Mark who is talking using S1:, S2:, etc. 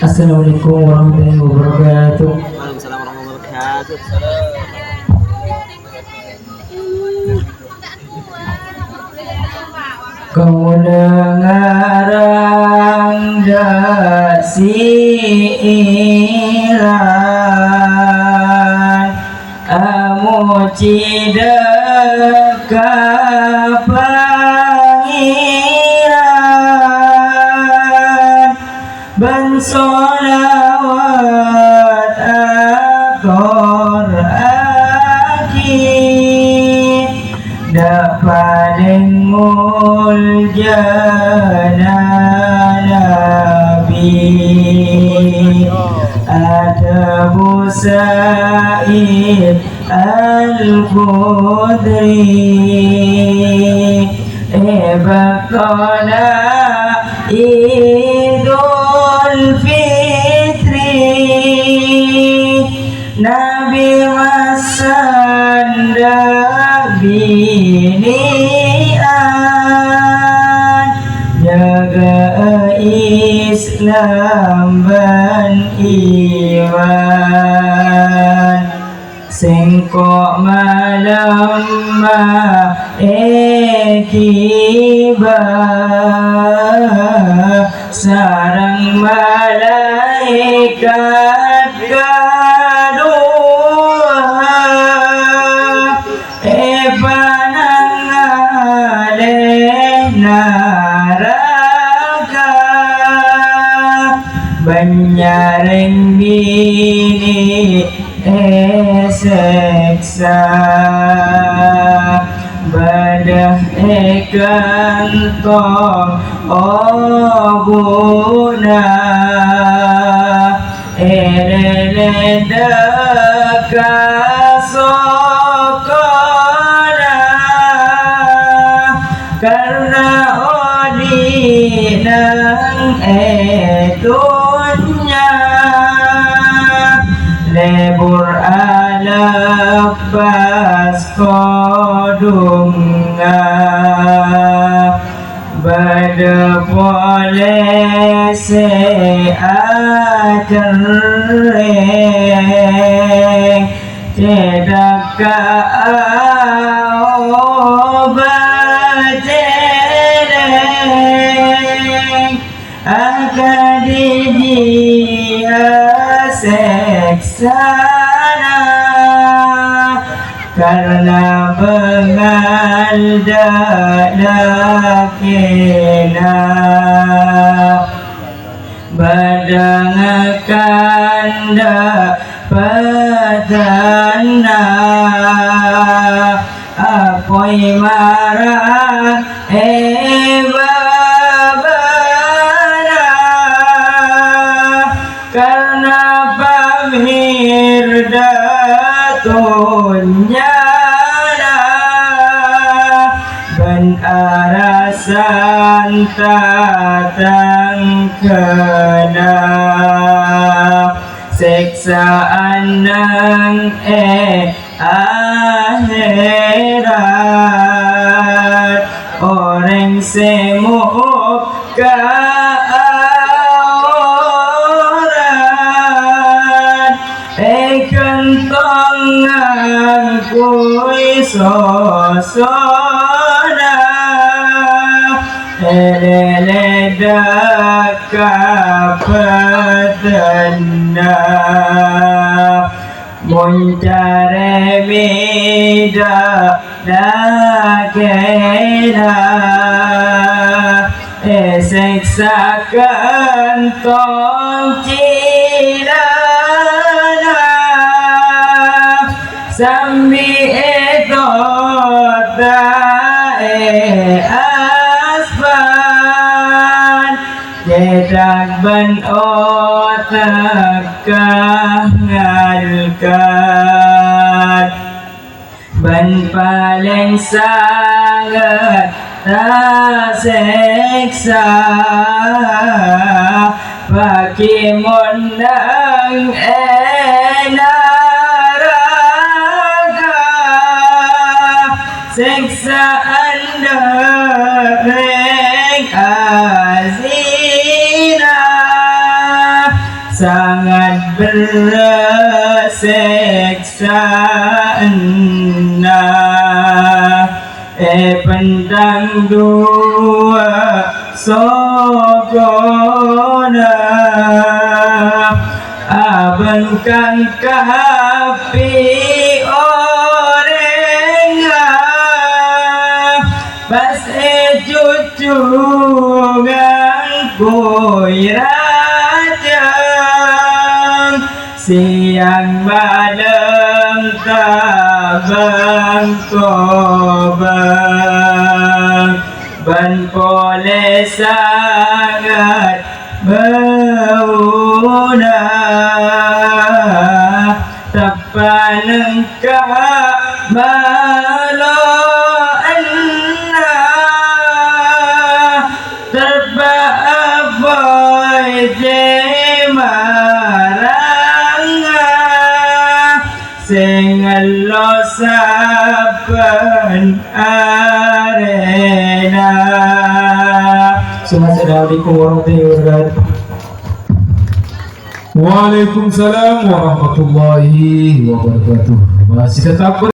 S1: Assalamualaikum warahmatullahi wabarakatuh.
S2: Waalaikumsalam warahmatullahi wabarakatuh.
S1: Kau dengarang dasi iran amuci deka pangiran ban solawat akor aki dapat muljana nabi ada Sa'id al-Khudri bakana Idul Fitri Nabi masanda binian jaga Islam ban iman sengkok malam ekiba sarang malaikat kadua panangaleh naraka banyaring bini seksa badah ekantong obuna elele deka sokona karena odinang etunya lebur alafas kodunga bada boleh se acereng tidak obacereng akadijia seksana karena bengal dalakena badang kanda padana apoi marah babara karena pamir datunya ban arasan tatang kena siksaan nang akhirat orang semuk keaurat kentongan kui sosona elele daka petenda muncare mida dakena seksakan tong cilana sambi etota aspan jedak ban otak ngalkat ban paling sangat tersiksa bagi mundang enaraga siksaan dereng azina sangat berseksa pendang dua sogona abengkang kapi orenga pas cucu ngangkui raja siang malam tabang kobang ban pole sangat bauna tapaneng ka malo anna terbaboy jemaranga sengalo saben arena. Assalamualaikum warahmatullahi wabarakatuh.
S3: Waalaikumsalam warahmatullahi wabarakatuh. Masih tetap